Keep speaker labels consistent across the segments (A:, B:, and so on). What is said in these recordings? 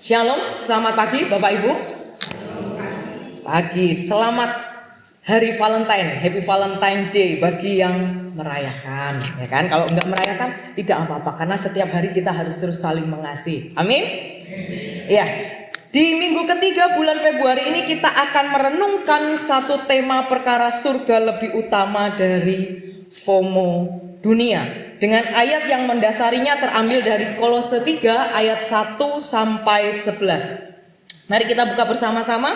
A: Shalom, selamat pagi Bapak Ibu. Pagi, selamat hari Valentine, Happy Valentine Day bagi yang merayakan, ya kan? Kalau enggak merayakan tidak apa-apa, karena setiap hari kita harus terus saling mengasihi. Amin. Ya, di minggu ketiga bulan Februari ini kita akan merenungkan satu tema perkara surga lebih utama dari FOMO dunia. Dengan ayat yang mendasarinya terambil dari Kolose 3 ayat 1 sampai 11. Mari kita buka bersama-sama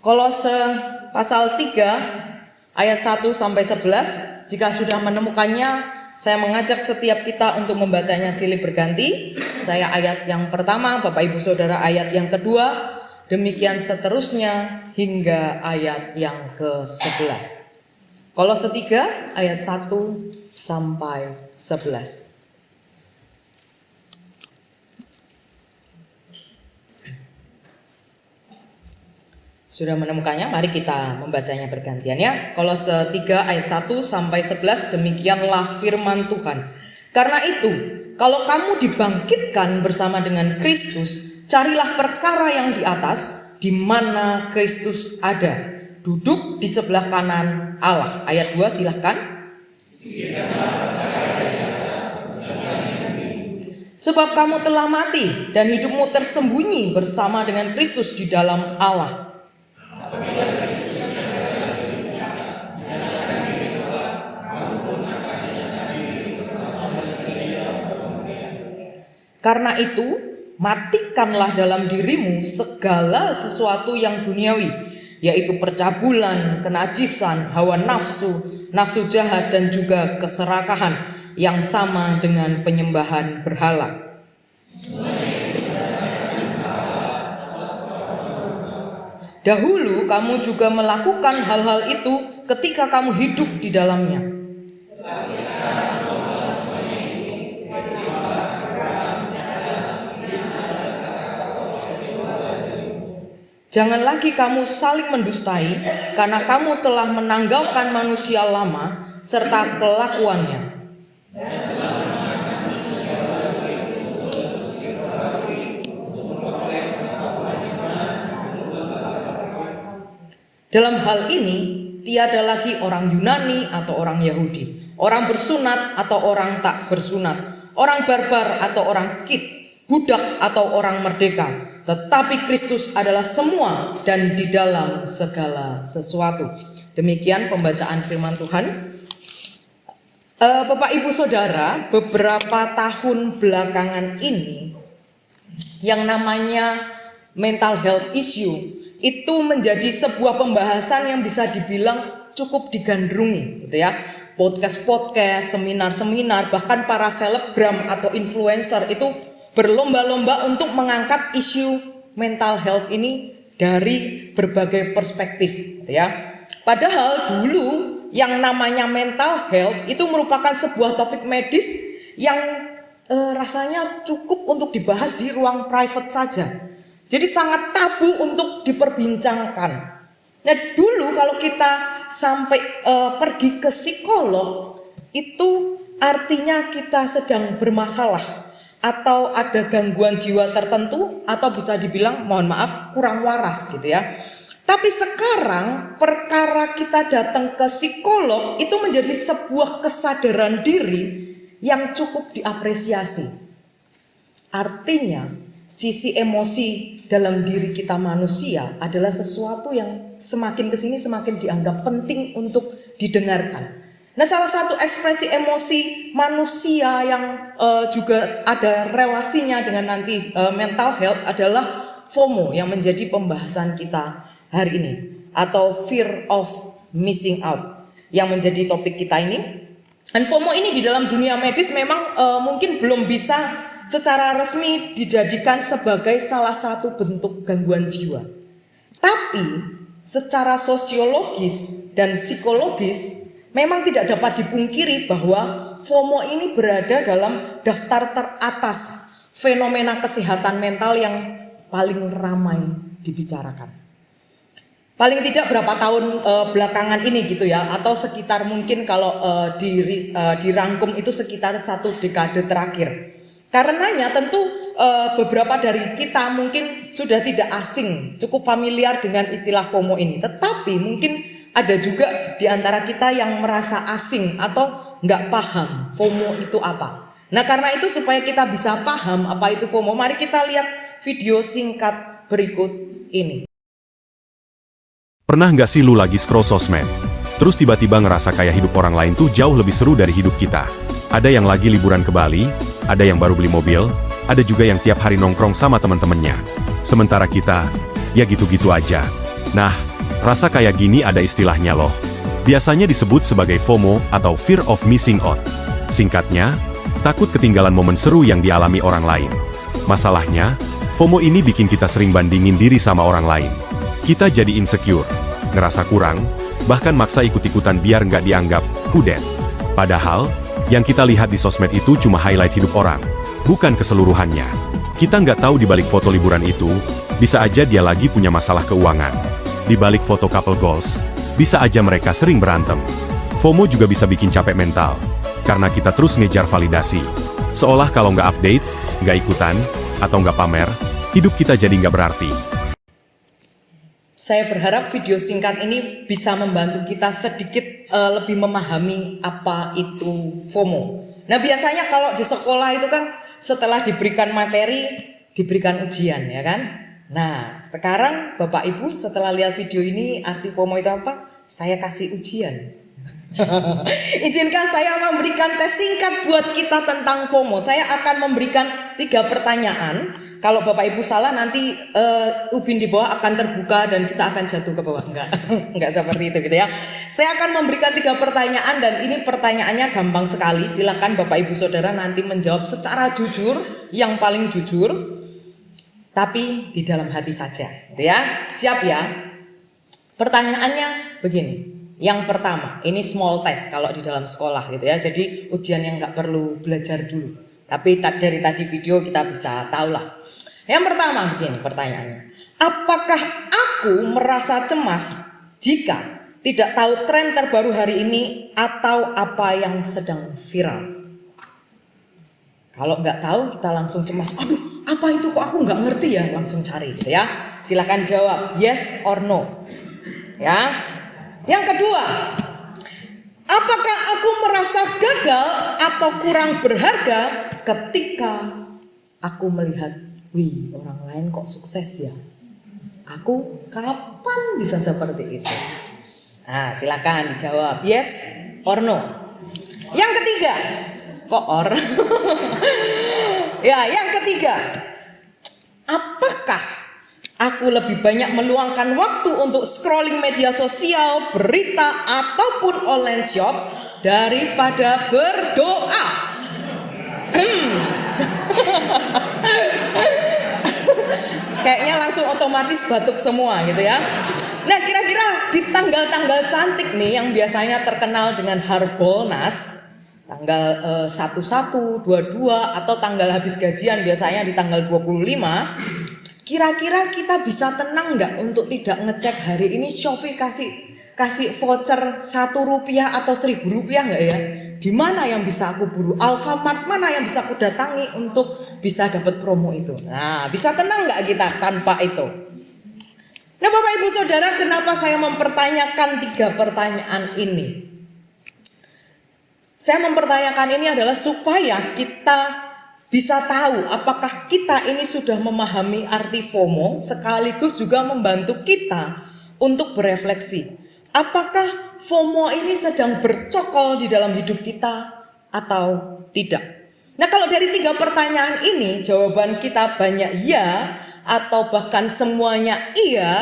A: Kolose pasal 3 ayat 1 sampai 11. Jika sudah menemukannya, saya mengajak setiap kita untuk membacanya silih berganti. Saya ayat yang pertama, Bapak Ibu Saudara ayat yang kedua, demikian seterusnya hingga ayat yang ke-11. Kolose 3 ayat 1 sampai 11. Sudah menemukannya? Mari kita membacanya bergantian ya. Kolose 3 ayat 1 sampai 11, demikianlah firman Tuhan. Karena itu, kalau kamu dibangkitkan bersama dengan Kristus, carilah perkara yang di atas, di mana Kristus ada, duduk di sebelah kanan Allah. Ayat 2 silahkan. Sebab kamu telah mati dan hidupmu tersembunyi bersama dengan Kristus di dalam Allah. Karena itu, matikanlah dalam dirimu segala sesuatu yang duniawi, yaitu percabulan, kenajisan, hawa nafsu, nafsu jahat, dan juga keserakahan yang sama dengan penyembahan berhala. Dahulu kamu juga melakukan hal-hal itu ketika kamu hidup di dalamnya. Jangan lagi kamu saling mendustai, karena kamu telah menanggalkan manusia lama serta kelakuannya. Dalam hal ini, tiada lagi orang Yunani atau orang Yahudi, orang bersunat atau orang tak bersunat, orang barbar atau orang Skit, budak atau orang merdeka, tetapi Kristus adalah semua dan di dalam segala sesuatu. Demikian pembacaan firman Tuhan. Bapak Ibu Saudara, beberapa tahun belakangan ini yang namanya mental health issue itu menjadi sebuah pembahasan yang bisa dibilang cukup digandrungi, gitu ya. Podcast-podcast, seminar-seminar, bahkan para selebgram atau influencer itu berlomba-lomba untuk mengangkat isu mental health ini dari berbagai perspektif, gitu ya. Padahal dulu yang namanya mental health itu merupakan sebuah topik medis yang rasanya cukup untuk dibahas di ruang private saja. Jadi sangat tabu untuk diperbincangkan. Nah dulu kalau kita sampai pergi ke psikolog, itu artinya kita sedang bermasalah atau ada gangguan jiwa tertentu, atau bisa dibilang mohon maaf kurang waras gitu ya. Tapi sekarang perkara kita datang ke psikolog itu menjadi sebuah kesadaran diri yang cukup diapresiasi. Artinya sisi emosi dalam diri kita manusia adalah sesuatu yang semakin kesini semakin dianggap penting untuk didengarkan. Nah, salah satu ekspresi emosi manusia yang juga ada relasinya dengan nanti mental health adalah FOMO yang menjadi pembahasan kita hari ini, atau fear of missing out yang menjadi topik kita ini. Dan FOMO ini di dalam dunia medis memang mungkin belum bisa secara resmi dijadikan sebagai salah satu bentuk gangguan jiwa. Tapi secara sosiologis dan psikologis memang tidak dapat dipungkiri bahwa FOMO ini berada dalam daftar teratas fenomena kesehatan mental yang paling ramai dibicarakan. Paling tidak berapa tahun belakangan ini gitu ya, atau sekitar mungkin kalau dirangkum itu sekitar 1 dekade terakhir. Karenanya tentu beberapa dari kita mungkin sudah tidak asing, cukup familiar dengan istilah FOMO ini. Tetapi mungkin ada juga di antara kita yang merasa asing atau nggak paham FOMO itu apa. Nah, karena itu supaya kita bisa paham apa itu FOMO, mari kita lihat video singkat berikut ini.
B: Pernah nggak sih lu lagi scroll sosmed, terus tiba-tiba ngerasa kayak hidup orang lain tuh jauh lebih seru dari hidup kita? Ada yang lagi liburan ke Bali, ada yang baru beli mobil, ada juga yang tiap hari nongkrong sama teman-temannya. Sementara kita, ya gitu-gitu aja. Nah, rasa kayak gini ada istilahnya loh. Biasanya disebut sebagai FOMO atau Fear of Missing Out. Singkatnya, takut ketinggalan momen seru yang dialami orang lain. Masalahnya, FOMO ini bikin kita sering bandingin diri sama orang lain. Kita jadi insecure, ngerasa kurang, bahkan maksa ikut-ikutan biar nggak dianggap kudet. Padahal, yang kita lihat di sosmed itu cuma highlight hidup orang, bukan keseluruhannya. Kita nggak tahu di balik foto liburan itu, bisa aja dia lagi punya masalah keuangan. Di balik foto couple goals, bisa aja mereka sering berantem. FOMO juga bisa bikin capek mental, karena kita terus ngejar validasi. Seolah kalau nggak update, nggak ikutan, atau nggak pamer, hidup kita jadi nggak berarti.
A: Saya berharap video singkat ini bisa membantu kita sedikit lebih memahami apa itu FOMO. Nah, biasanya kalau di sekolah itu kan setelah diberikan materi, diberikan ujian, ya kan? Nah, sekarang Bapak Ibu setelah lihat video ini, arti FOMO itu apa? Saya kasih ujian. Izinkan saya memberikan tes singkat buat kita tentang FOMO. Saya akan memberikan 3 pertanyaan. Kalau Bapak Ibu salah nanti ubin di bawah akan terbuka dan kita akan jatuh ke bawah. Enggak seperti itu gitu ya. Saya akan memberikan 3 pertanyaan dan ini pertanyaannya gampang sekali. Silakan Bapak Ibu Saudara nanti menjawab secara jujur, yang paling jujur, tapi di dalam hati saja, gitu ya. Siap ya? Pertanyaannya begini. Yang pertama, ini small test kalau di dalam sekolah gitu ya. Jadi ujian yang nggak perlu belajar dulu. Tapi dari tadi video kita bisa tahu lah. Yang pertama begini pertanyaannya. Apakah aku merasa cemas jika tidak tahu tren terbaru hari ini atau apa yang sedang viral? Kalau nggak tahu kita langsung cemas. Aduh, apa itu kok aku nggak ngerti ya? Langsung cari gitu ya. Silakan jawab yes or no. Ya. Yang kedua, apakah aku merasa gagal atau kurang berharga ketika aku melihat, wih, orang lain kok sukses ya? Aku kapan bisa seperti itu? Nah, silakan dijawab yes or no. Yang ketiga, kok or? Ya, yang ketiga, apakah aku lebih banyak meluangkan waktu untuk scrolling media sosial, berita, ataupun online shop daripada berdoa? Kayaknya langsung otomatis batuk semua gitu ya. Nah, kira-kira di tanggal-tanggal cantik nih yang biasanya terkenal dengan Harbolnas, tanggal 11, 22 atau tanggal habis gajian biasanya di tanggal 25, kira-kira kita bisa tenang nggak untuk tidak ngecek hari ini Shopee kasih voucher Rp1 atau Rp1.000 nggak ya? Di mana yang bisa aku buru? Alfamart mana yang bisa aku datangi untuk bisa dapat promo itu? Nah, bisa tenang nggak kita tanpa itu? Nah, Bapak Ibu Saudara, kenapa saya mempertanyakan 3 pertanyaan ini? Saya mempertanyakan ini adalah supaya kita bisa tahu apakah kita ini sudah memahami arti FOMO, sekaligus juga membantu kita untuk berefleksi. Apakah FOMO ini sedang bercokol di dalam hidup kita atau tidak? Nah, kalau dari 3 pertanyaan ini jawaban kita banyak ya atau bahkan semuanya iya,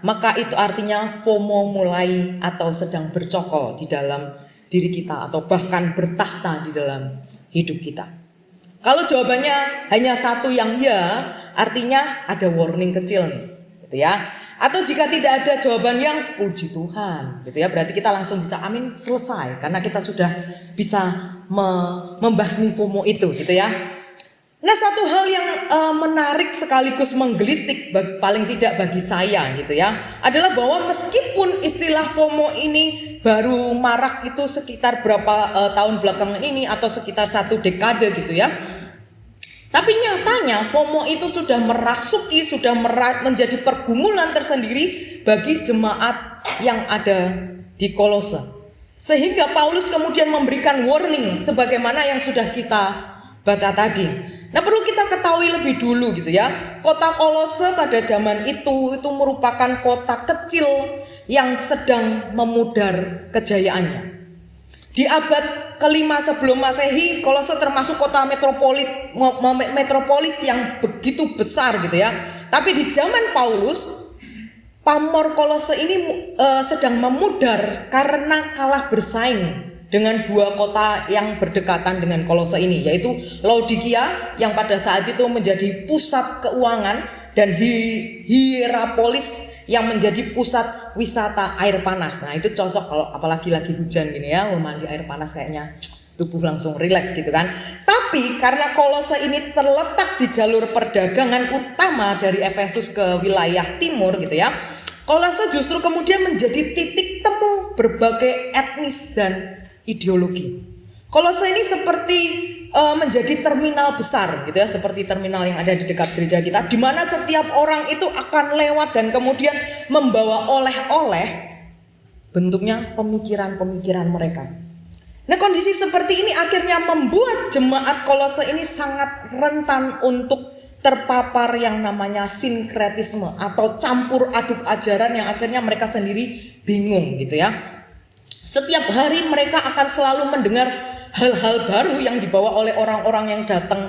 A: maka itu artinya FOMO mulai atau sedang bercokol di dalam diri kita atau bahkan bertahta di dalam hidup kita. Kalau jawabannya hanya 1 yang ya, artinya ada warning kecil nih, gitu ya. Atau jika tidak ada jawaban yang puji Tuhan, gitu ya, berarti kita langsung bisa amin, selesai, karena kita sudah bisa membasmi FOMO itu, gitu ya. Nah, satu hal yang menarik sekaligus menggelitik paling tidak bagi saya, gitu ya, adalah bahwa meskipun istilah FOMO ini baru marak itu sekitar berapa tahun belakangan ini atau sekitar 1 dekade, gitu ya. Tapi nyatanya FOMO itu sudah merasuki, menjadi pergumulan tersendiri bagi jemaat yang ada di Kolose. Sehingga Paulus kemudian memberikan warning sebagaimana yang sudah kita baca tadi. Nah, perlu kita ketahui lebih dulu gitu ya. Kota Kolose pada zaman itu merupakan kota kecil yang sedang memudar kejayaannya. Di abad kelima sebelum Masehi, Kolose termasuk kota metropolis yang begitu besar gitu ya. Tapi di zaman Paulus, pamor Kolose ini sedang memudar karena kalah bersaing dengan dua kota yang berdekatan dengan Kolose ini, yaitu Laodikia yang pada saat itu menjadi pusat keuangan dan Hierapolis yang menjadi pusat wisata air panas. Nah, itu cocok kalau apalagi lagi hujan gini ya, mandi air panas kayaknya tubuh langsung rileks gitu kan. Tapi karena Kolose ini terletak di jalur perdagangan utama dari Efesus ke wilayah timur gitu ya, Kolose justru kemudian menjadi titik temu berbagai etnis dan ideologi. Kolose ini seperti menjadi terminal besar gitu ya, seperti terminal yang ada di dekat gereja kita, di mana setiap orang itu akan lewat dan kemudian membawa oleh-oleh, bentuknya pemikiran-pemikiran mereka. Nah, kondisi seperti ini akhirnya membuat jemaat Kolose ini sangat rentan untuk terpapar yang namanya sinkretisme atau campur aduk ajaran yang akhirnya mereka sendiri bingung gitu ya. Setiap hari mereka akan selalu mendengar hal-hal baru yang dibawa oleh orang-orang yang datang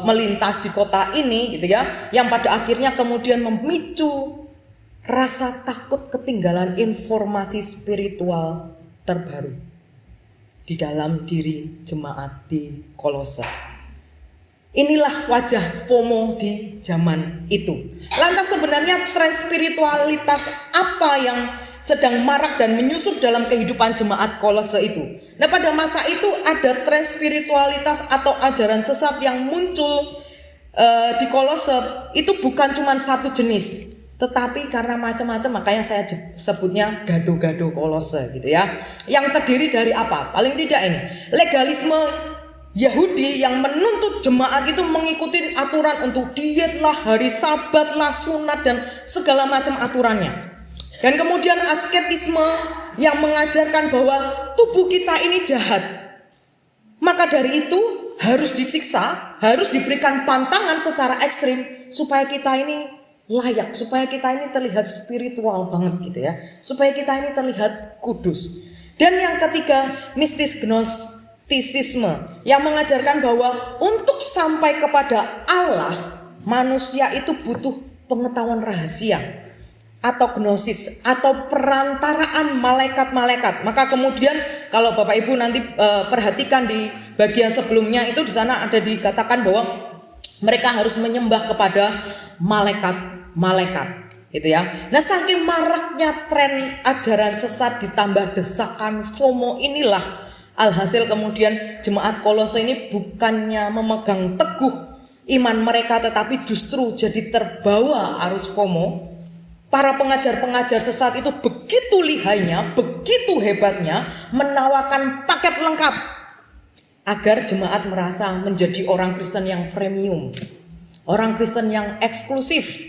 A: melintas di kota ini gitu ya, yang pada akhirnya kemudian memicu rasa takut ketinggalan informasi spiritual terbaru di dalam diri jemaat di Kolose. Inilah wajah FOMO di zaman itu. Lantas sebenarnya tren spiritualitas apa yang sedang marak dan menyusup dalam kehidupan jemaat Kolose itu? Nah, pada masa itu ada tren spiritualitas atau ajaran sesat yang muncul di Kolose. Itu bukan cuma satu jenis, tetapi karena macam-macam, makanya saya sebutnya gado-gado Kolose gitu ya. Yang terdiri dari apa? Paling tidak ini, legalisme Yahudi yang menuntut jemaat itu mengikuti aturan untuk diet lah, hari sabat lah, sunat dan segala macam aturannya. Dan kemudian asketisme yang mengajarkan bahwa tubuh kita ini jahat. Maka dari itu harus disiksa, harus diberikan pantangan secara ekstrim supaya kita ini layak, supaya kita ini terlihat spiritual banget gitu ya, supaya kita ini terlihat kudus. Dan yang ketiga, mistis gnostisisme yang mengajarkan bahwa untuk sampai kepada Allah, manusia itu butuh pengetahuan rahasia atau gnosis atau perantaraan malaikat-malaikat. Maka kemudian kalau Bapak Ibu nanti perhatikan di bagian sebelumnya itu, di sana ada dikatakan bahwa mereka harus menyembah kepada malaikat-malaikat gitu ya. Nah, saking maraknya tren ajaran sesat ditambah desakan FOMO inilah alhasil kemudian jemaat Kolose ini bukannya memegang teguh iman mereka, tetapi justru jadi terbawa arus FOMO. Para pengajar-pengajar sesat itu begitu lihainya, begitu hebatnya menawarkan paket lengkap agar jemaat merasa menjadi orang Kristen yang premium, orang Kristen yang eksklusif.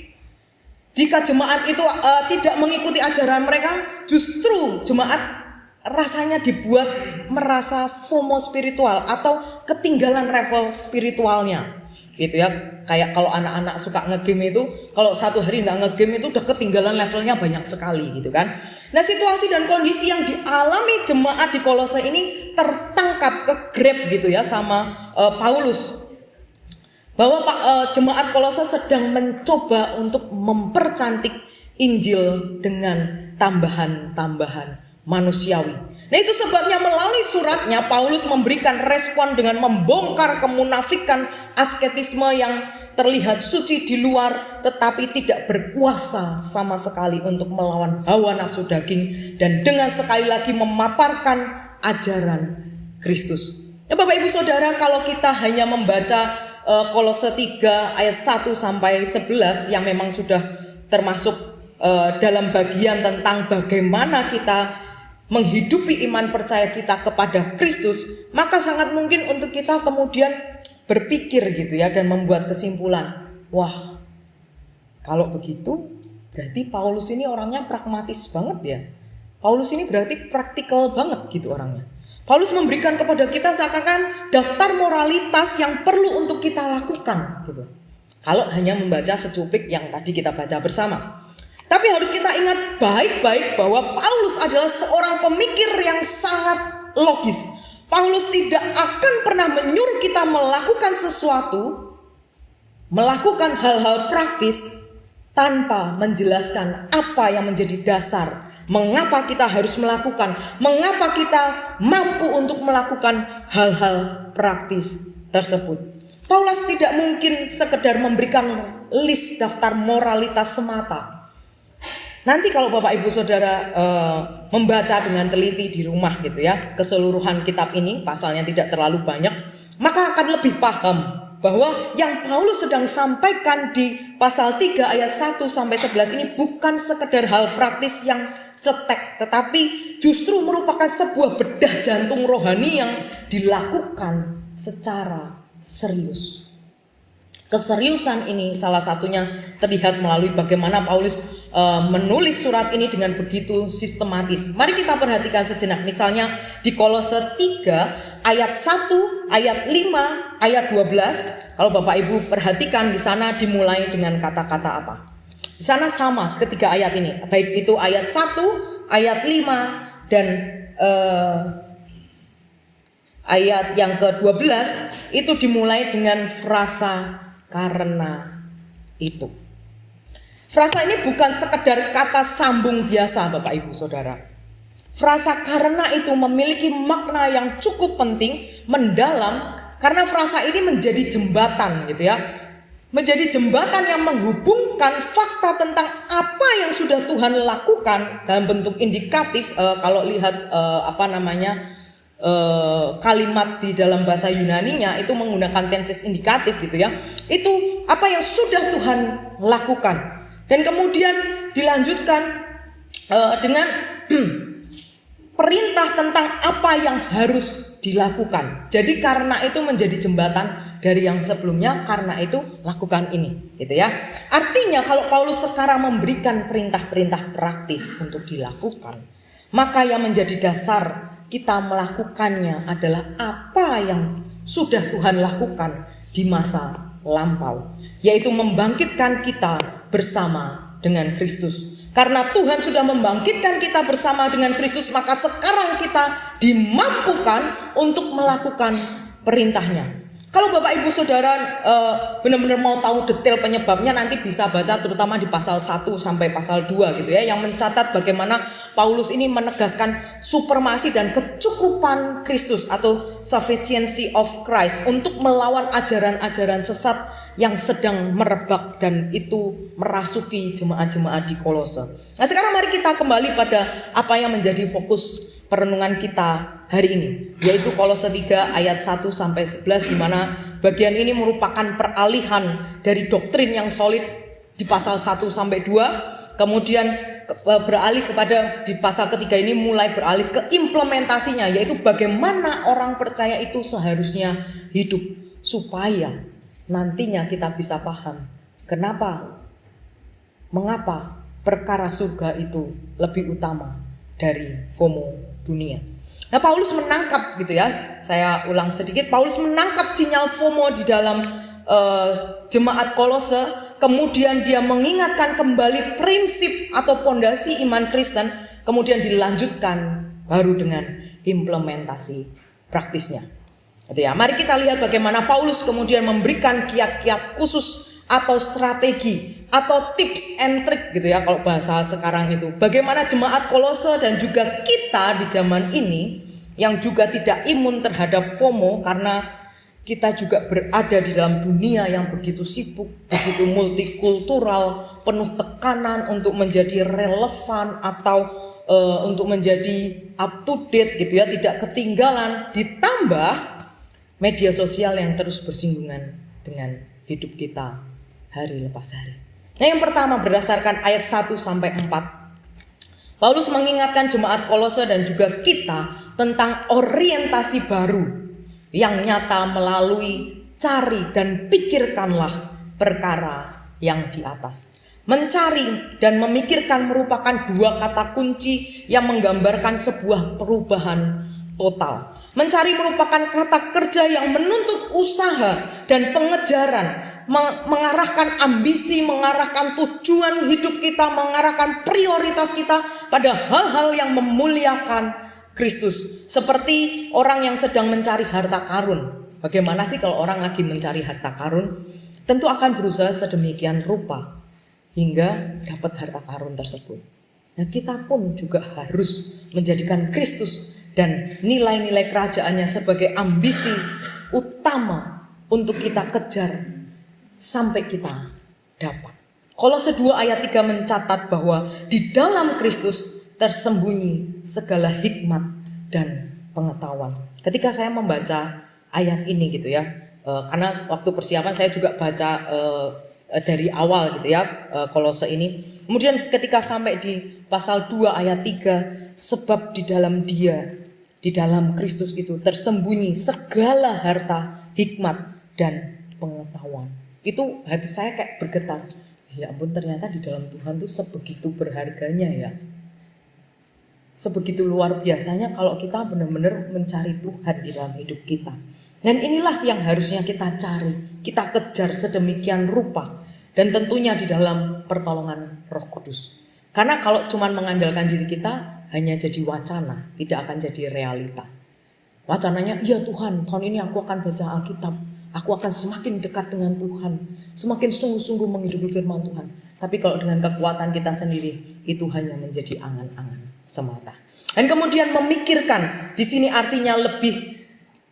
A: Jika jemaat itu tidak mengikuti ajaran mereka, justru jemaat rasanya dibuat merasa FOMO spiritual atau ketinggalan level spiritualnya. Gitu ya, kayak kalau anak-anak suka ngegame itu, kalau satu hari nggak ngegame itu udah ketinggalan levelnya banyak sekali gitu kan. Nah, situasi dan kondisi yang dialami jemaat di Kolose ini tertangkap, kegrab gitu ya sama Paulus, bahwa jemaat Kolose sedang mencoba untuk mempercantik Injil dengan tambahan-tambahan manusiawi. Nah, itu sebabnya melalui suratnya Paulus memberikan respon dengan membongkar kemunafikan asketisme yang terlihat suci di luar tetapi tidak berkuasa sama sekali untuk melawan hawa nafsu daging, dan dengan sekali lagi memaparkan ajaran Kristus. Ya, Bapak Ibu Saudara, kalau kita hanya membaca Kolose 3 ayat 1 sampai 11 yang memang sudah termasuk dalam bagian tentang bagaimana kita menghidupi iman percaya kita kepada Kristus, maka sangat mungkin untuk kita kemudian berpikir gitu ya dan membuat kesimpulan. Wah, kalau begitu berarti Paulus ini orangnya pragmatis banget ya. Paulus ini berarti praktikal banget gitu orangnya. Paulus memberikan kepada kita seakan-akan daftar moralitas yang perlu untuk kita lakukan gitu. Kalau hanya membaca secuplik yang tadi kita baca bersama. Tapi harus kita ingat baik-baik bahwa Paulus adalah seorang pemikir yang sangat logis. Paulus tidak akan pernah menyuruh kita melakukan sesuatu, melakukan hal-hal praktis tanpa menjelaskan apa yang menjadi dasar, mengapa kita harus melakukan, mengapa kita mampu untuk melakukan hal-hal praktis tersebut. Paulus tidak mungkin sekedar memberikan list daftar moralitas semata. Nanti kalau Bapak Ibu Saudara membaca dengan teliti di rumah gitu ya, keseluruhan kitab ini, pasalnya tidak terlalu banyak, maka akan lebih paham bahwa yang Paulus sedang sampaikan di pasal 3 ayat 1 sampai 11 ini bukan sekedar hal praktis yang cetek, tetapi justru merupakan sebuah bedah jantung rohani yang dilakukan secara serius. Keseriusan ini salah satunya terlihat melalui bagaimana Paulus menulis surat ini dengan begitu sistematis. Mari kita perhatikan sejenak, misalnya di Kolose 3 ayat 1, ayat 5, ayat 12. Kalau Bapak Ibu perhatikan di sana dimulai dengan kata-kata apa? Di sana sama ketiga ayat ini, baik itu ayat 1, ayat 5 dan ayat yang ke-12 itu dimulai dengan frasa karena itu. Frasa ini bukan sekedar kata sambung biasa Bapak Ibu Saudara. Frasa karena itu memiliki makna yang cukup penting, mendalam, karena frasa ini menjadi jembatan gitu ya. Menjadi jembatan yang menghubungkan fakta tentang apa yang sudah Tuhan lakukan dalam bentuk indikatif. Kalau lihat kalimat di dalam bahasa Yunaninya itu menggunakan tenses indikatif gitu ya. Itu apa yang sudah Tuhan lakukan. Dan kemudian dilanjutkan dengan perintah tentang apa yang harus dilakukan. Jadi karena itu menjadi jembatan dari yang sebelumnya, karena itu lakukan ini, gitu ya. Artinya kalau Paulus sekarang memberikan perintah-perintah praktis untuk dilakukan, maka yang menjadi dasar kita melakukannya adalah apa yang sudah Tuhan lakukan di masa lampau, yaitu membangkitkan kita bersama dengan Kristus. Karena Tuhan sudah membangkitkan kita bersama dengan Kristus, maka sekarang kita dimampukan untuk melakukan perintahnya. Kalau Bapak Ibu Saudara benar-benar mau tahu detail penyebabnya, nanti bisa baca terutama di pasal 1 sampai pasal 2 gitu ya, yang mencatat bagaimana Paulus ini menegaskan supremasi dan kecukupan Kristus atau sufficiency of Christ untuk melawan ajaran-ajaran sesat yang sedang merebak dan itu merasuki jemaat-jemaat di Kolose. Nah, sekarang mari kita kembali pada apa yang menjadi fokus perenungan kita hari ini, yaitu Kolose 3 ayat 1 sampai 11, di mana bagian ini merupakan peralihan dari doktrin yang solid di pasal 1 sampai 2, kemudian beralih kepada di pasal ketiga ini mulai beralih ke implementasinya, yaitu bagaimana orang percaya itu seharusnya hidup supaya nantinya kita bisa paham mengapa perkara surga itu lebih utama dari FOMO dunia. Nah, Paulus menangkap gitu ya, saya ulang sedikit, Paulus menangkap sinyal FOMO di dalam jemaat Kolose, kemudian dia mengingatkan kembali prinsip atau pondasi iman Kristen, kemudian dilanjutkan baru dengan implementasi praktisnya. Gitu ya. Mari kita lihat bagaimana Paulus kemudian memberikan kiat-kiat khusus atau strategi atau tips and trick gitu ya kalau bahasa sekarang itu. Bagaimana jemaat Kolose dan juga kita di zaman ini yang juga tidak imun terhadap FOMO, karena kita juga berada di dalam dunia yang begitu sibuk, begitu multikultural, penuh tekanan untuk menjadi relevan atau untuk menjadi up to date gitu ya, tidak ketinggalan, ditambah media sosial yang terus bersinggungan dengan hidup kita hari lepas hari. Nah, yang pertama berdasarkan ayat 1 sampai 4. Paulus mengingatkan jemaat Kolose dan juga kita tentang orientasi baru yang nyata melalui cari dan pikirkanlah perkara yang di atas. Mencari dan memikirkan merupakan dua kata kunci yang menggambarkan sebuah perubahan total. Mencari merupakan kata kerja yang menuntut usaha dan pengejaran, mengarahkan ambisi, mengarahkan tujuan hidup kita, mengarahkan prioritas kita pada hal-hal yang memuliakan Kristus. Seperti orang yang sedang mencari harta karun. Bagaimana sih kalau orang lagi mencari harta karun? Tentu akan berusaha sedemikian rupa hingga dapat harta karun tersebut. Nah, kita pun juga harus menjadikan Kristus dan nilai-nilai kerajaannya sebagai ambisi utama untuk kita kejar sampai kita dapat. Kolose 2 ayat 3 mencatat bahwa di dalam Kristus tersembunyi segala hikmat dan pengetahuan. Ketika saya membaca ayat ini gitu ya, karena waktu persiapan saya juga baca dari awal gitu ya, Kolose ini. Kemudian ketika sampai di pasal 2 ayat 3, sebab di dalam Dia, di dalam Kristus itu tersembunyi segala harta, hikmat dan pengetahuan. Itu hati saya kayak bergetar. Ya ampun, ternyata di dalam Tuhan tuh sebegitu berharganya ya. Sebegitu luar biasanya kalau kita benar-benar mencari Tuhan di dalam hidup kita. Dan inilah yang harusnya kita cari, kita kejar sedemikian rupa. Dan tentunya di dalam pertolongan Roh Kudus. Karena kalau cuma mengandalkan diri kita, hanya jadi wacana, tidak akan jadi realita. Wacananya, iya Tuhan, tahun ini aku akan baca Alkitab. Aku akan semakin dekat dengan Tuhan. Semakin sungguh-sungguh menghidupi firman Tuhan. Tapi kalau dengan kekuatan kita sendiri, itu hanya menjadi angan-angan semata. Dan kemudian memikirkan, di sini artinya lebih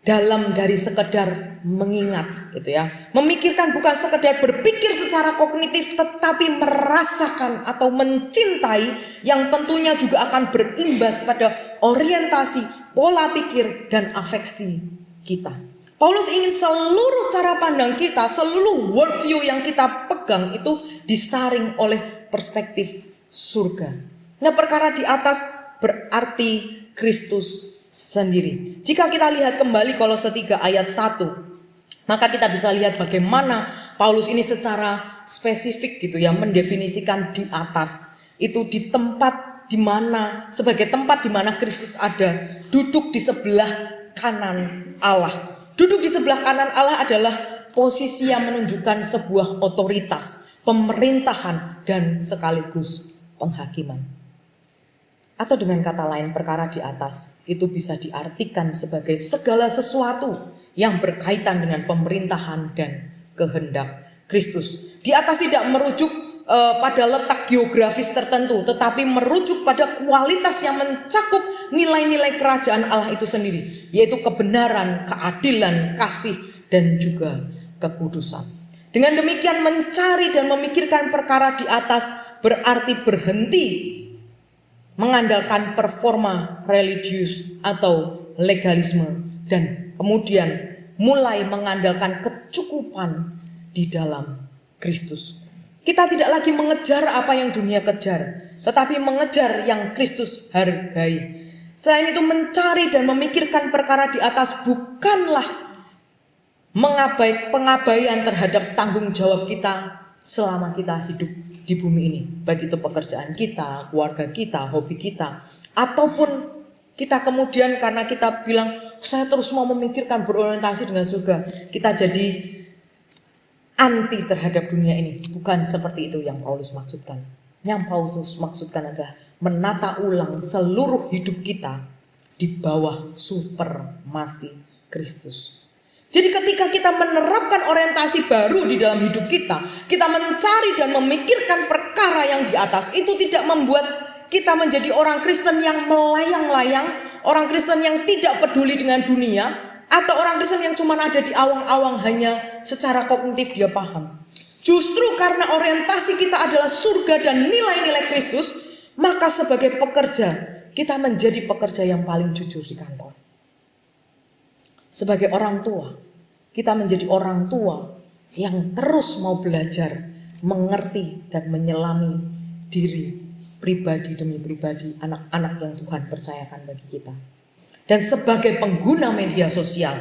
A: dalam dari sekedar mengingat gitu ya. Memikirkan bukan sekedar berpikir secara kognitif, tetapi merasakan atau mencintai yang tentunya juga akan berimbas pada orientasi, pola pikir dan afeksi kita. Paulus ingin seluruh cara pandang kita, seluruh worldview yang kita pegang itu disaring oleh perspektif surga. Nah, perkara di atas berarti Kristus sendiri. Jika kita lihat kembali Kolose 3 ayat 1, maka kita bisa lihat bagaimana Paulus ini secara spesifik gitu ya mendefinisikan di atas. Itu di tempat di mana, sebagai tempat di mana Kristus ada, duduk di sebelah kanan Allah. Duduk di sebelah kanan Allah adalah posisi yang menunjukkan sebuah otoritas, pemerintahan dan sekaligus penghakiman. Atau dengan kata lain, perkara di atas itu bisa diartikan sebagai segala sesuatu yang berkaitan dengan pemerintahan dan kehendak Kristus. Di atas tidak merujuk pada letak geografis tertentu, tetapi merujuk pada kualitas yang mencakup nilai-nilai kerajaan Allah itu sendiri, yaitu kebenaran, keadilan, kasih, dan juga kekudusan. Dengan demikian mencari dan memikirkan perkara di atas berarti berhenti mengandalkan performa religius atau legalisme dan kemudian mulai mengandalkan kecukupan di dalam Kristus. Kita tidak lagi mengejar apa yang dunia kejar, tetapi mengejar yang Kristus hargai. Selain itu mencari dan memikirkan perkara di atas bukanlah pengabaian terhadap tanggung jawab kita selama kita hidup di bumi ini, baik itu pekerjaan kita, keluarga kita, hobi kita, ataupun kita kemudian karena kita bilang saya terus mau memikirkan berorientasi dengan surga, kita jadi anti terhadap dunia ini. Bukan seperti itu yang Paulus maksudkan. Yang Paulus maksudkan adalah menata ulang seluruh hidup kita di bawah supremasi Kristus. Jadi ketika kita menerapkan orientasi baru di dalam hidup kita mencari dan memikirkan perkara yang di atas, itu tidak membuat kita menjadi orang Kristen yang melayang-layang, orang Kristen yang tidak peduli dengan dunia, atau orang Kristen yang cuma ada di awang-awang hanya secara kognitif dia paham. Justru karena orientasi kita adalah surga dan nilai-nilai Kristus, maka sebagai pekerja, kita menjadi pekerja yang paling jujur di kantor. Sebagai orang tua, kita menjadi orang tua yang terus mau belajar, mengerti dan menyelami diri pribadi demi pribadi anak-anak yang Tuhan percayakan bagi kita. Dan sebagai pengguna media sosial,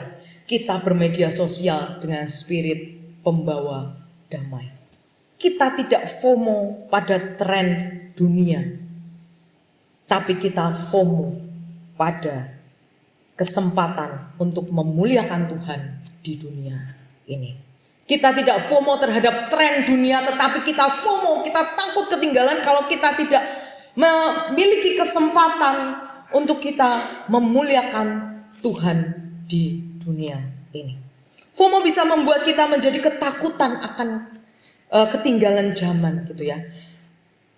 A: kita bermedia sosial dengan spirit pembawa damai. Kita tidak FOMO pada tren dunia, tapi kita FOMO pada kesempatan untuk memuliakan Tuhan di dunia ini. Kita tidak FOMO terhadap tren dunia, tetapi kita FOMO, kita takut ketinggalan kalau kita tidak memiliki kesempatan untuk kita memuliakan Tuhan di dunia ini. FOMO bisa membuat kita menjadi ketakutan akan ketinggalan zaman gitu ya.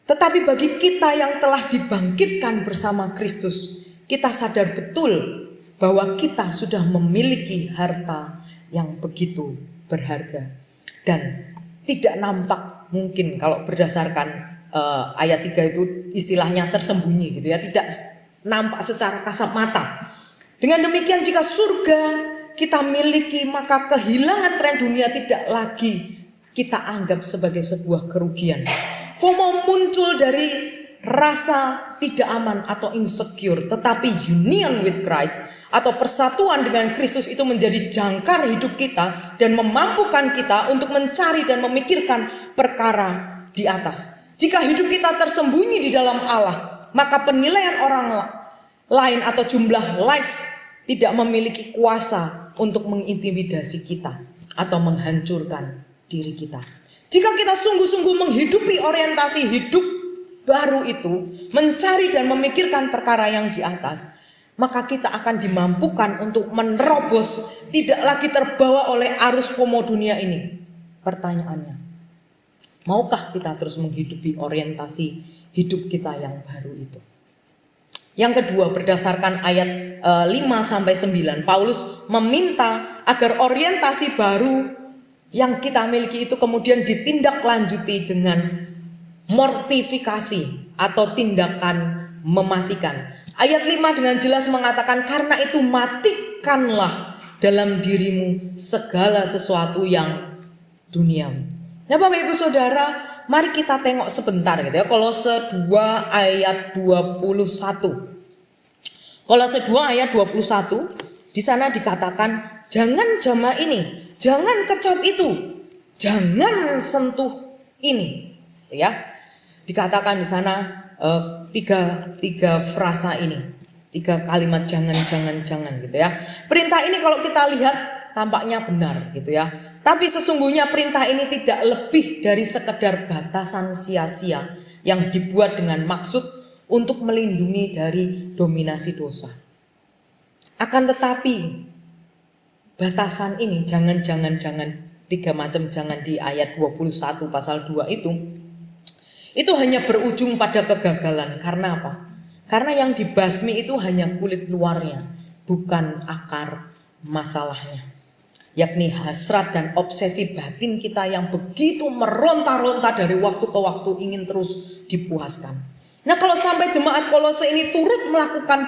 A: Tetapi bagi kita yang telah dibangkitkan bersama Kristus, kita sadar betul bahwa kita sudah memiliki harta yang begitu berharga. Dan tidak nampak mungkin kalau berdasarkan ayat 3 itu istilahnya tersembunyi gitu ya. Tidak nampak secara kasat mata. Dengan demikian jika surga kita miliki, maka kehilangan tren dunia tidak lagi kita anggap sebagai sebuah kerugian. FOMO muncul dari rasa tidak aman atau insecure, tetapi union with Christ atau persatuan dengan Kristus itu menjadi jangkar hidup kita dan memampukan kita untuk mencari dan memikirkan perkara di atas. Jika hidup kita tersembunyi di dalam Allah, maka penilaian orang lain atau jumlah likes tidak memiliki kuasa untuk mengintimidasi kita atau menghancurkan diri kita. Jika kita sungguh-sungguh menghidupi orientasi hidup baru itu, mencari dan memikirkan perkara yang di atas, maka kita akan dimampukan untuk menerobos, tidak lagi terbawa oleh arus FOMO dunia ini. Pertanyaannya, maukah kita terus menghidupi orientasi hidup kita yang baru itu? Yang kedua, berdasarkan ayat 5-9, Paulus meminta agar orientasi baru yang kita miliki itu kemudian ditindaklanjuti dengan mortifikasi atau tindakan mematikan. Ayat 5 dengan jelas mengatakan, karena itu matikanlah dalam dirimu segala sesuatu yang duniawi. Nah Bapak Ibu Saudara, mari kita tengok sebentar gitu ya. Kolose 2 ayat 21. Kolose 2 ayat 21, di sana dikatakan, jangan jamaah ini, jangan kecap itu, jangan sentuh ini, ya. Dikatakan di sana tiga frasa ini, 3 kalimat jangan gitu ya. Perintah ini kalau kita lihat tampaknya benar gitu ya. Tapi sesungguhnya perintah ini tidak lebih dari sekedar batasan sia-sia yang dibuat dengan maksud untuk melindungi dari dominasi dosa. Akan tetapi batasan ini jangan 3 macam jangan di ayat 21 pasal 2 itu hanya berujung pada kegagalan. Karena apa? Karena yang dibasmi itu hanya kulit luarnya, bukan akar masalahnya, yakni hasrat dan obsesi batin kita yang begitu meronta-ronta dari waktu ke waktu ingin terus dipuaskan. Nah kalau sampai jemaat Kolose ini turut melakukan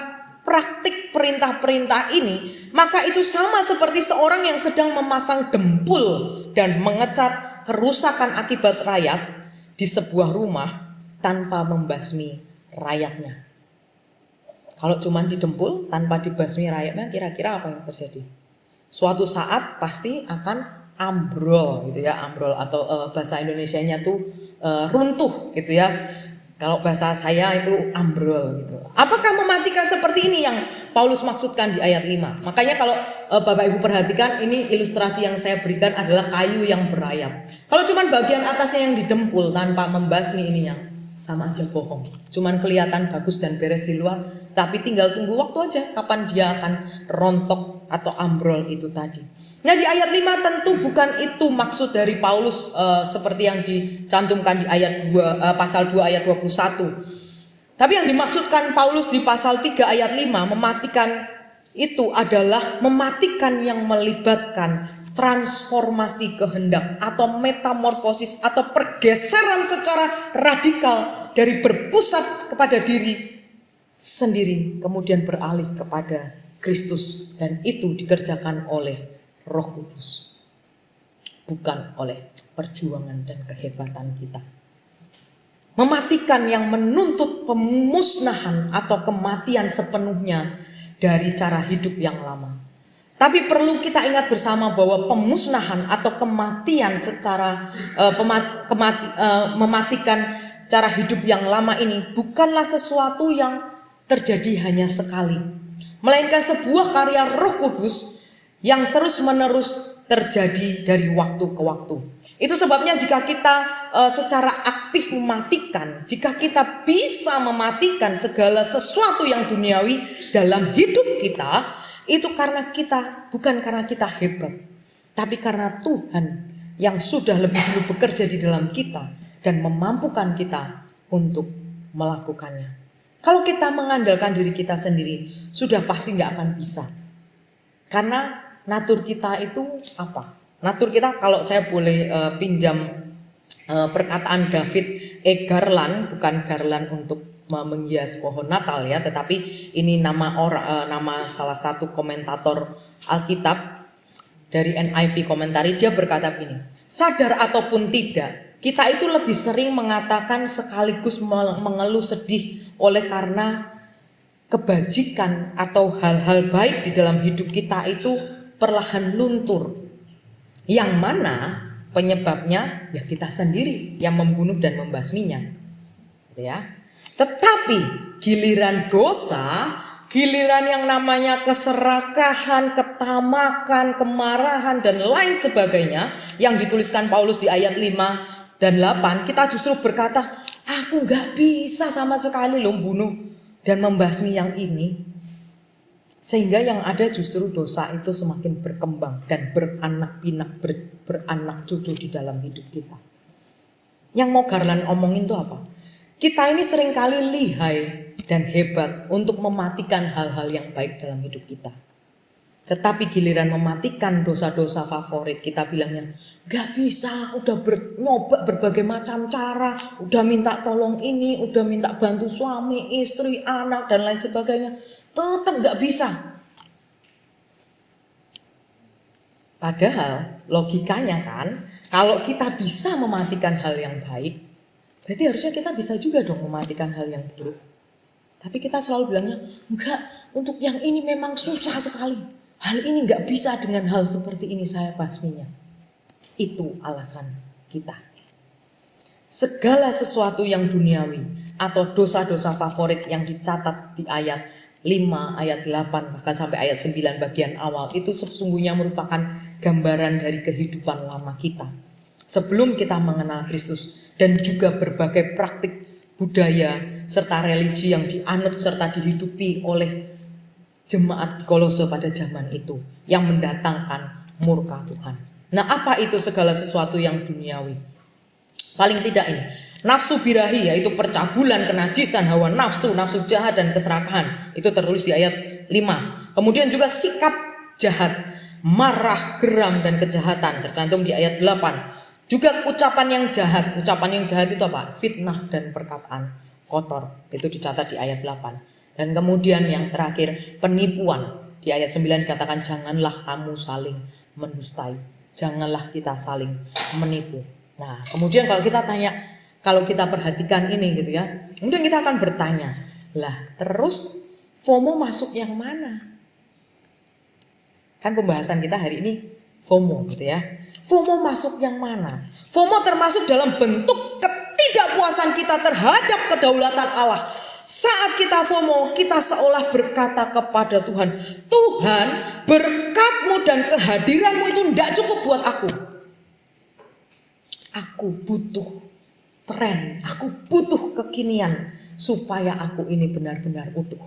A: praktik perintah-perintah ini, maka itu sama seperti seorang yang sedang memasang dempul dan mengecat kerusakan akibat rayap di sebuah rumah tanpa membasmi rayapnya. Kalau cuma didempul tanpa dibasmi rayapnya, kira-kira apa yang terjadi? Suatu saat pasti akan ambrol gitu ya, ambrol atau bahasa Indonesianya tuh runtuh gitu ya. Kalau bahasa saya itu ambrol gitu. Apakah mematikan seperti ini yang Paulus maksudkan di ayat 5? Makanya kalau Bapak Ibu perhatikan, ini ilustrasi yang saya berikan adalah kayu yang berayap. Kalau cuma bagian atasnya yang didempul tanpa membasmi ininya, sama aja bohong. Cuman kelihatan bagus dan beres di luar, tapi tinggal tunggu waktu aja kapan dia akan rontok atau ambrol itu tadi. Nah di ayat 5 tentu bukan itu maksud dari Paulus seperti yang dicantumkan di ayat 2 pasal 2 ayat 21. Tapi yang dimaksudkan Paulus di pasal 3 ayat 5 mematikan itu adalah mematikan yang melibatkan transformasi kehendak atau metamorfosis atau pergeseran secara radikal dari berpusat kepada diri sendiri kemudian beralih kepada Kristus, dan itu dikerjakan oleh Roh Kudus, bukan oleh perjuangan dan kehebatan kita. Mematikan yang menuntut pemusnahan atau kematian sepenuhnya dari cara hidup yang lama. Tapi perlu kita ingat bersama bahwa pemusnahan atau kematian secara mematikan cara hidup yang lama ini bukanlah sesuatu yang terjadi hanya sekali, melainkan sebuah karya Roh Kudus yang terus-menerus terjadi dari waktu ke waktu. Itu sebabnya jika kita secara aktif mematikan, jika kita bisa mematikan segala sesuatu yang duniawi dalam hidup kita, itu bukan karena kita hebat, tapi karena Tuhan yang sudah lebih dulu bekerja di dalam kita dan memampukan kita untuk melakukannya. Kalau kita mengandalkan diri kita sendiri, sudah pasti nggak akan bisa. Karena natur kita itu apa? Natur kita, kalau saya boleh pinjam perkataan David E. Garland, bukan Garland untuk menghias pohon Natal ya, tetapi ini nama salah satu komentator Alkitab dari NIV komentari. Dia berkata begini, sadar ataupun tidak, kita itu lebih sering mengatakan sekaligus mengeluh sedih oleh karena kebajikan atau hal-hal baik di dalam hidup kita itu perlahan luntur, yang mana penyebabnya ya kita sendiri yang membunuh dan membasminya, ya. Tetapi giliran dosa, giliran yang namanya keserakahan, ketamakan, kemarahan dan lain sebagainya yang dituliskan Paulus di ayat 5 dan 8, kita justru berkata, aku gak bisa sama sekali loh bunuh dan membasmi yang ini. Sehingga yang ada justru dosa itu semakin berkembang dan beranak pinak, beranak cucu di dalam hidup kita. Yang mau Garland omongin itu apa? Kita ini seringkali lihai dan hebat untuk mematikan hal-hal yang baik dalam hidup kita. Tetapi giliran mematikan dosa-dosa favorit, kita bilangnya gak bisa, udah nyoba berbagai macam cara, udah minta tolong ini, udah minta bantu suami, istri, anak dan lain sebagainya, tetap gak bisa. Padahal logikanya kan, kalau kita bisa mematikan hal yang baik, berarti harusnya kita bisa juga dong mematikan hal yang buruk. Tapi kita selalu bilangnya, enggak, untuk yang ini memang susah sekali. Hal ini enggak bisa dengan hal seperti ini saya basminya. Itu alasan kita. Segala sesuatu yang duniawi atau dosa-dosa favorit yang dicatat di ayat 5, ayat 8, bahkan sampai ayat 9 bagian awal, itu sesungguhnya merupakan gambaran dari kehidupan lama kita. Sebelum kita mengenal Kristus dan juga berbagai praktik budaya serta religi yang dianut serta dihidupi oleh jemaat Kolose pada zaman itu yang mendatangkan murka Tuhan. Nah, apa itu segala sesuatu yang duniawi? Paling tidak ini, nafsu birahi, yaitu percabulan, kenajisan, hawa nafsu, nafsu jahat dan keserakahan. Itu tertulis di ayat 5. Kemudian juga sikap jahat, marah, geram dan kejahatan tercantum di ayat 8. Juga ucapan yang jahat. Ucapan yang jahat itu apa? Fitnah dan perkataan kotor. Itu dicatat di ayat 8. Dan kemudian yang terakhir, penipuan. Di ayat 9 dikatakan janganlah kamu saling mendustai. Janganlah kita saling menipu. Nah, kemudian kalau kita tanya, kalau kita perhatikan ini gitu ya, kemudian kita akan bertanya, lah terus FOMO masuk yang mana? Kan pembahasan kita hari ini FOMO gitu ya. FOMO masuk yang mana? FOMO termasuk dalam bentuk ketidakpuasan kita terhadap kedaulatan Allah. Saat kita FOMO, kita seolah berkata kepada Tuhan, Tuhan, berkat-Mu dan kehadiran-Mu itu tidak cukup buat aku. Aku butuh tren, aku butuh kekinian supaya aku ini benar-benar utuh.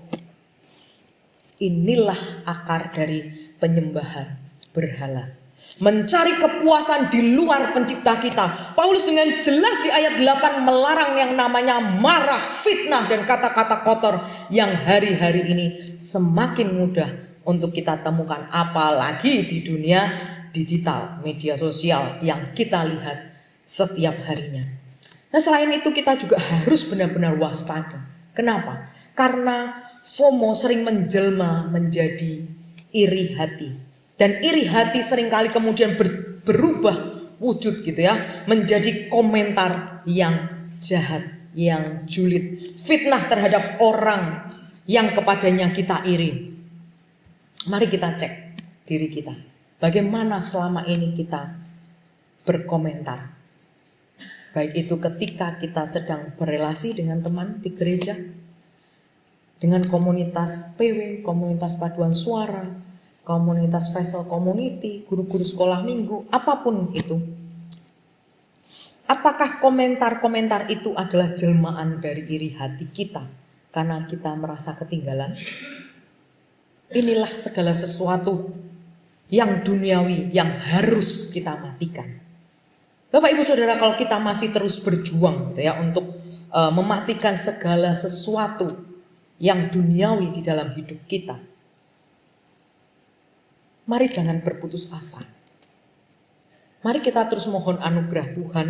A: Inilah akar dari penyembahan berhala. Mencari kepuasan di luar pencipta kita. Paulus dengan jelas di ayat 8 melarang yang namanya marah, fitnah dan kata-kata kotor yang hari-hari ini semakin mudah untuk kita temukan, apalagi di dunia digital, media sosial yang kita lihat setiap harinya. Nah, selain itu kita juga harus benar-benar waspada. Kenapa? Karena FOMO sering menjelma menjadi iri hati. Dan iri hati seringkali kemudian berubah wujud gitu ya, menjadi komentar yang jahat, yang julid, fitnah terhadap orang yang kepadanya kita iri. Mari kita cek diri kita. Bagaimana selama ini kita berkomentar. Baik itu ketika kita sedang berelasi dengan teman di gereja, dengan komunitas PW, komunitas paduan suara, komunitas vessel community, guru-guru sekolah minggu, apapun itu. Apakah komentar-komentar itu adalah jelmaan dari iri hati kita karena kita merasa ketinggalan? Inilah segala sesuatu yang duniawi yang harus kita matikan. Bapak Ibu Saudara, kalau kita masih terus berjuang gitu ya untuk mematikan segala sesuatu yang duniawi di dalam hidup kita, mari jangan berputus asa. Mari kita terus mohon anugerah Tuhan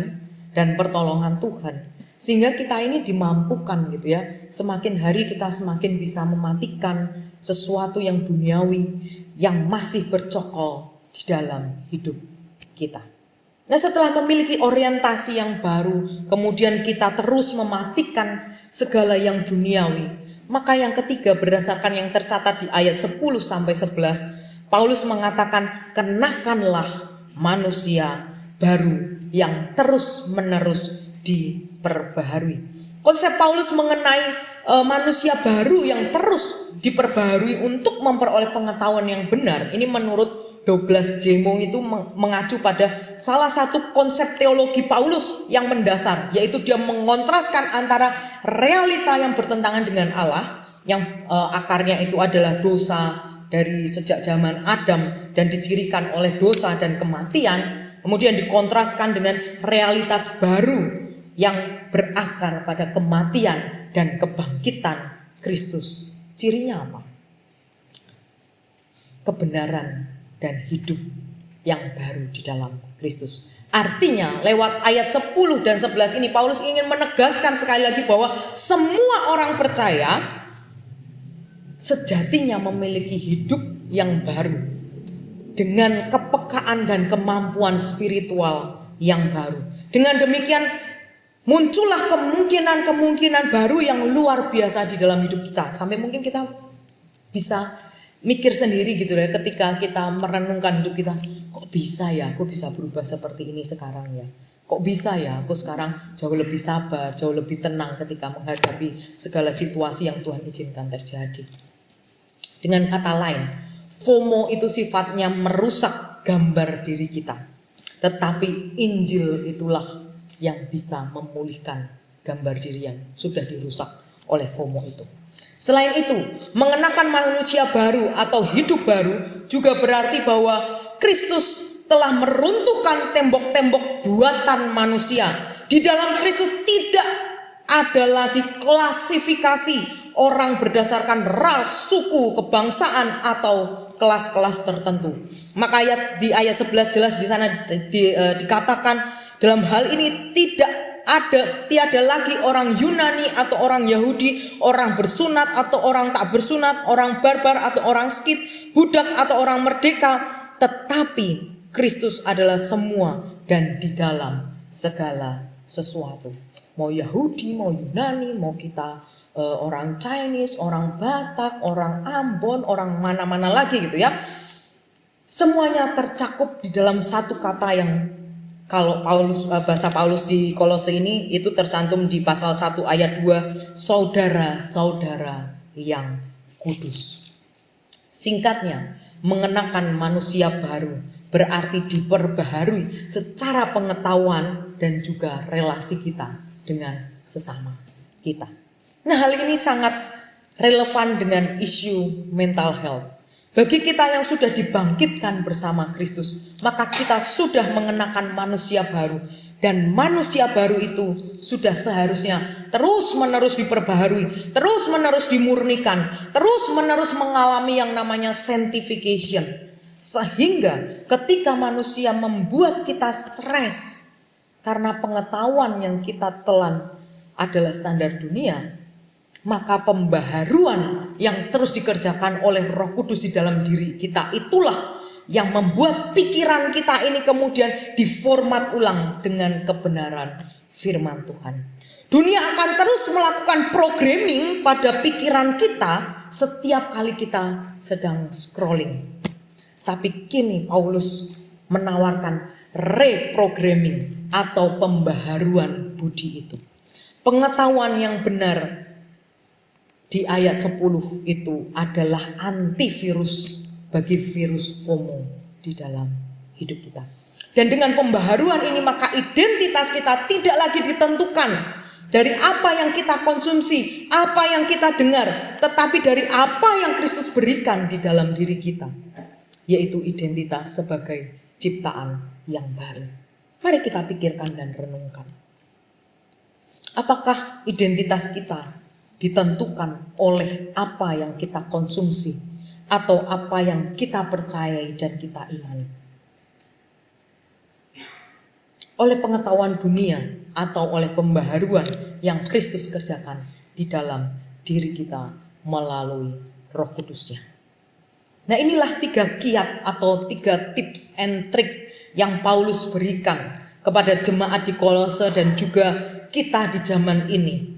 A: dan pertolongan Tuhan sehingga kita ini dimampukan gitu ya, semakin hari kita semakin bisa mematikan sesuatu yang duniawi yang masih bercokol di dalam hidup kita. Nah, setelah memiliki orientasi yang baru, kemudian kita terus mematikan segala yang duniawi, maka yang ketiga berdasarkan yang tercatat di ayat 10 sampai 11, Paulus mengatakan, kenakanlah manusia baru yang terus-menerus diperbaharui. Konsep Paulus mengenai manusia baru yang terus diperbaharui untuk memperoleh pengetahuan yang benar, ini menurut Douglas J. Moore itu mengacu pada salah satu konsep teologi Paulus yang mendasar, yaitu dia mengontraskan antara realita yang bertentangan dengan Allah, yang akarnya itu adalah dosa dari sejak zaman Adam dan dicirikan oleh dosa dan kematian, kemudian dikontraskan dengan realitas baru yang berakar pada kematian dan kebangkitan Kristus. Cirinya apa? Kebenaran dan hidup yang baru di dalam Kristus. Artinya lewat ayat 10 dan 11 ini Paulus ingin menegaskan sekali lagi bahwa semua orang percaya sejatinya memiliki hidup yang baru dengan kepekaan dan kemampuan spiritual yang baru. Dengan demikian muncullah kemungkinan-kemungkinan baru yang luar biasa di dalam hidup kita. Sampai mungkin kita bisa mikir sendiri gitu ya, ketika kita merenungkan hidup kita, kok bisa ya aku bisa berubah seperti ini sekarang ya, kok bisa ya aku sekarang jauh lebih sabar, jauh lebih tenang ketika menghadapi segala situasi yang Tuhan izinkan terjadi. Dengan kata lain, FOMO itu sifatnya merusak gambar diri kita, tetapi Injil itulah yang bisa memulihkan gambar diri yang sudah dirusak oleh FOMO itu. Selain itu, mengenakan manusia baru atau hidup baru juga berarti bahwa Kristus telah meruntuhkan tembok-tembok buatan manusia. Di dalam Kristus tidak ada lagi klasifikasi orang berdasarkan ras, suku, kebangsaan atau kelas-kelas tertentu. Maka di ayat 11 jelas di sana dikatakan dalam hal ini tiada lagi orang Yunani atau orang Yahudi, orang bersunat atau orang tak bersunat, orang barbar atau orang Skit, budak atau orang merdeka, tetapi Kristus adalah semua dan di dalam segala sesuatu. Mau Yahudi, mau Yunani, mau kita orang Chinese, orang Batak, orang Ambon, orang mana-mana lagi gitu ya. Semuanya tercakup di dalam satu kata yang kalau bahasa Paulus di Kolose ini itu tercantum di pasal 1 ayat 2, saudara-saudara yang kudus. Singkatnya, mengenakan manusia baru berarti diperbaharui secara pengetahuan dan juga relasi kita dengan sesama kita. Nah, hal ini sangat relevan dengan isu mental health. Bagi kita yang sudah dibangkitkan bersama Kristus, maka kita sudah mengenakan manusia baru. Dan manusia baru itu sudah seharusnya terus-menerus diperbaharui, terus-menerus dimurnikan, terus-menerus mengalami yang namanya sanctification. Sehingga ketika manusia membuat kita stres karena pengetahuan yang kita telan adalah standar dunia, maka pembaharuan yang terus dikerjakan oleh Roh Kudus di dalam diri kita itulah yang membuat pikiran kita ini kemudian diformat ulang dengan kebenaran firman Tuhan. Dunia akan terus melakukan programming pada pikiran kita setiap kali kita sedang scrolling. Tapi kini Paulus menawarkan reprogramming atau pembaharuan budi itu. Pengetahuan yang benar di ayat 10 itu adalah antivirus bagi virus FOMO di dalam hidup kita. Dan dengan pembaharuan ini maka identitas kita tidak lagi ditentukan dari apa yang kita konsumsi, apa yang kita dengar, tetapi dari apa yang Kristus berikan di dalam diri kita, yaitu identitas sebagai ciptaan yang baru. Mari kita pikirkan dan renungkan. Apakah identitas kita ditentukan oleh apa yang kita konsumsi atau apa yang kita percayai dan kita imani? Oleh pengetahuan dunia atau oleh pembaharuan yang Kristus kerjakan di dalam diri kita melalui Roh Kudus-Nya. Nah, inilah 3 kiat atau 3 tips and trick yang Paulus berikan kepada jemaat di Kolose dan juga kita di zaman ini,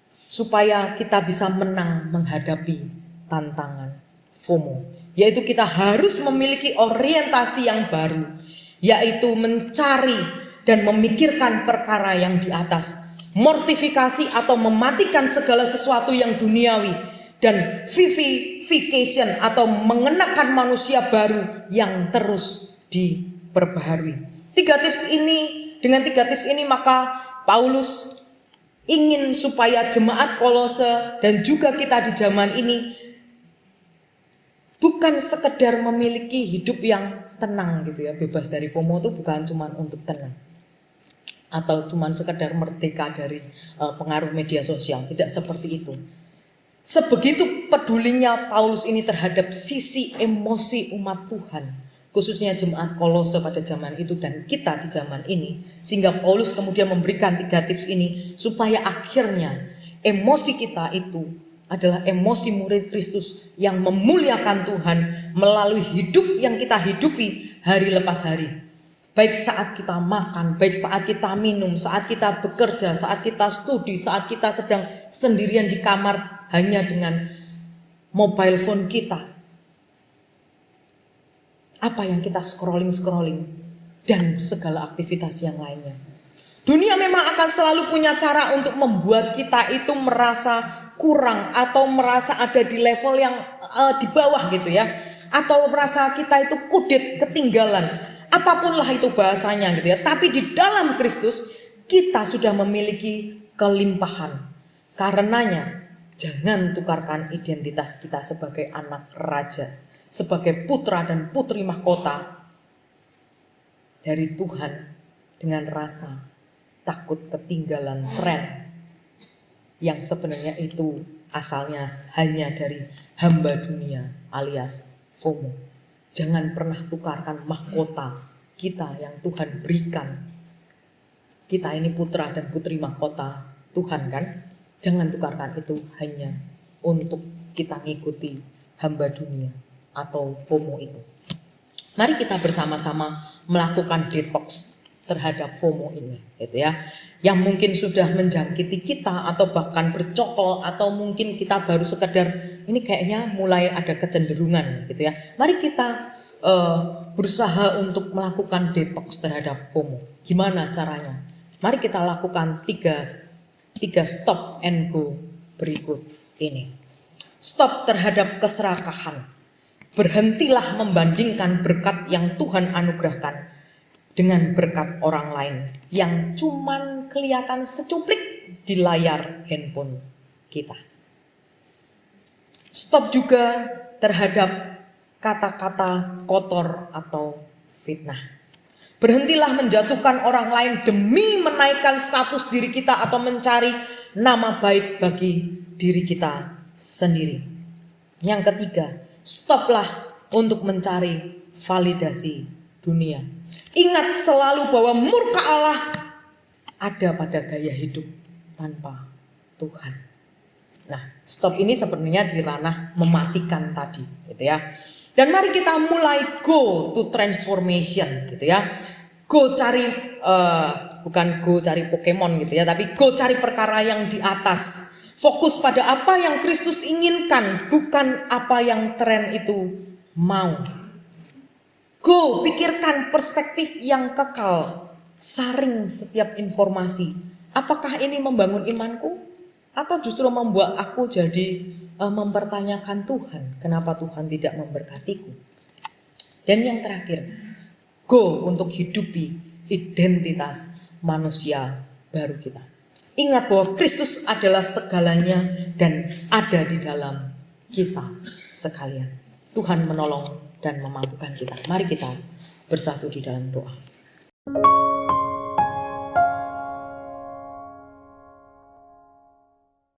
A: supaya kita bisa menang menghadapi tantangan FOMO, yaitu kita harus memiliki orientasi yang baru, yaitu mencari dan memikirkan perkara yang di atas, mortifikasi atau mematikan segala sesuatu yang duniawi, dan vivification atau mengenakan manusia baru yang terus diperbaharui. Dengan 3 tips ini maka Paulus ingin supaya jemaat Kolose dan juga kita di zaman ini bukan sekedar memiliki hidup yang tenang gitu ya, bebas dari FOMO itu bukan cuma untuk tenang atau cuma sekedar merdeka dari pengaruh media sosial, tidak seperti itu. Sebegitu pedulinya Paulus ini terhadap sisi emosi umat Tuhan, khususnya jemaat Kolose pada zaman itu dan kita di zaman ini, sehingga Paulus kemudian memberikan 3 tips ini supaya akhirnya emosi kita itu adalah emosi murid Kristus yang memuliakan Tuhan melalui hidup yang kita hidupi hari lepas hari. Baik saat kita makan, baik saat kita minum, saat kita bekerja, saat kita studi, saat kita sedang sendirian di kamar hanya dengan mobile phone kita. Apa yang kita scrolling dan segala aktivitas yang lainnya. Dunia memang akan selalu punya cara untuk membuat kita itu merasa kurang atau merasa ada di level yang di bawah gitu ya, atau merasa kita itu kudet, ketinggalan, apapunlah itu bahasanya gitu ya. Tapi di dalam Kristus kita sudah memiliki kelimpahan. Karenanya jangan tukarkan identitas kita sebagai anak raja, sebagai putra dan putri mahkota dari Tuhan dengan rasa takut ketinggalan tren yang sebenarnya itu asalnya hanya dari hamba dunia alias FOMO. Jangan pernah tukarkan mahkota kita yang Tuhan berikan. Kita ini putra dan putri mahkota Tuhan kan? Jangan tukarkan itu hanya untuk kita ngikuti hamba dunia atau FOMO itu. Mari kita bersama-sama melakukan detox terhadap FOMO ini, gitu ya. Yang mungkin sudah menjangkiti kita atau bahkan bercokol atau mungkin kita baru sekedar ini kayaknya mulai ada kecenderungan, gitu ya. Mari kita berusaha untuk melakukan detox terhadap FOMO. Gimana caranya? Mari kita lakukan 3 stop and go berikut ini. Stop terhadap keserakahan. Berhentilah membandingkan berkat yang Tuhan anugerahkan dengan berkat orang lain yang cuman kelihatan secuplik di layar handphone kita. Stop juga terhadap kata-kata kotor atau fitnah. Berhentilah menjatuhkan orang lain demi menaikkan status diri kita atau mencari nama baik bagi diri kita sendiri. Yang ketiga, stoplah untuk mencari validasi dunia. Ingat selalu bahwa murka Allah ada pada gaya hidup tanpa Tuhan. Nah, stop ini sebenarnya di ranah mematikan tadi, gitu ya. Dan mari kita mulai go to transformation, gitu ya. Go cari, bukan go cari Pokemon gitu ya, tapi go cari perkara yang di atas. Fokus pada apa yang Kristus inginkan, bukan apa yang tren itu mau. Go, pikirkan perspektif yang kekal. Saring setiap informasi. Apakah ini membangun imanku? Atau justru membuat aku jadi mempertanyakan Tuhan. Kenapa Tuhan tidak memberkatiku? Dan yang terakhir, go untuk hidupi identitas manusia baru kita. Ingat bahwa Kristus adalah segalanya dan ada di dalam kita sekalian. Tuhan menolong dan memampukan kita. Mari kita bersatu di dalam doa.